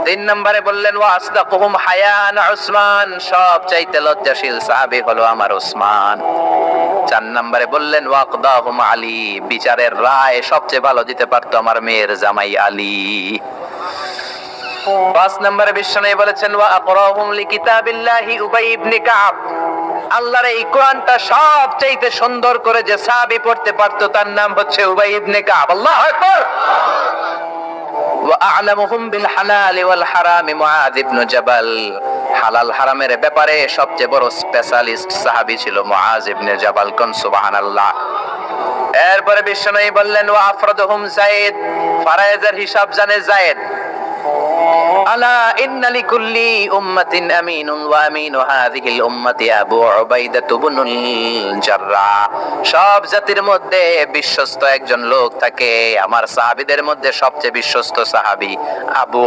তিন নম্বরে বললেন ওয়া আসদাকুহুম হায়ান উসমান, সবচাইতে লজ্জাশীল সাহাবী হলো আমার উসমান। চার নম্বরে বললেন ওয়া আকদাহুম আলী, বিচারের রায় সবচেয়ে ভালো দিতে পারতো আমার মেয়ের জামাই আলী। পাঁচ নম্বরে বিশ্বনবী বলেছেন ওয়া আকরাহুম লিকিতাবিল্লাহি উবাই ইবনে কাব, আল্লাহর এই কোরআনটা সবচাইতে সুন্দর করে যে সাহাবী পড়তে পারতো তার নাম হচ্ছে উবাই ইবনে কাব। আল্লাহু আকবার। ওয়া আ'লামুহুম বিল হালাল ওয়াল হারাম মুআয ইবনে জাবাল, হালাল হারামের ব্যাপারে সবচেয়ে বড় স্পেশালিস্ট সাহাবী ছিল মুআয ইবনে জাবাল। কোন সুবহানাল্লাহ। এরপরে বিশ্বনবী বললেন ওয়া আফরাদুহুম যায়েদ, ফারায়েজের হিসাব জানে যায়েদ। আলা ইন্না লিকুল্লি উম্মাতিন আমিনুন ওয়া আমিনু হাযিহিল উম্মাতি আবু উবাইদা ইবনুল জাররাহ, সব জাতির মধ্যে বিশ্বস্ত একজন লোক থাকে, আমার সাহাবীদের মধ্যে সবচেয়ে বিশ্বস্ত সাহাবী আবু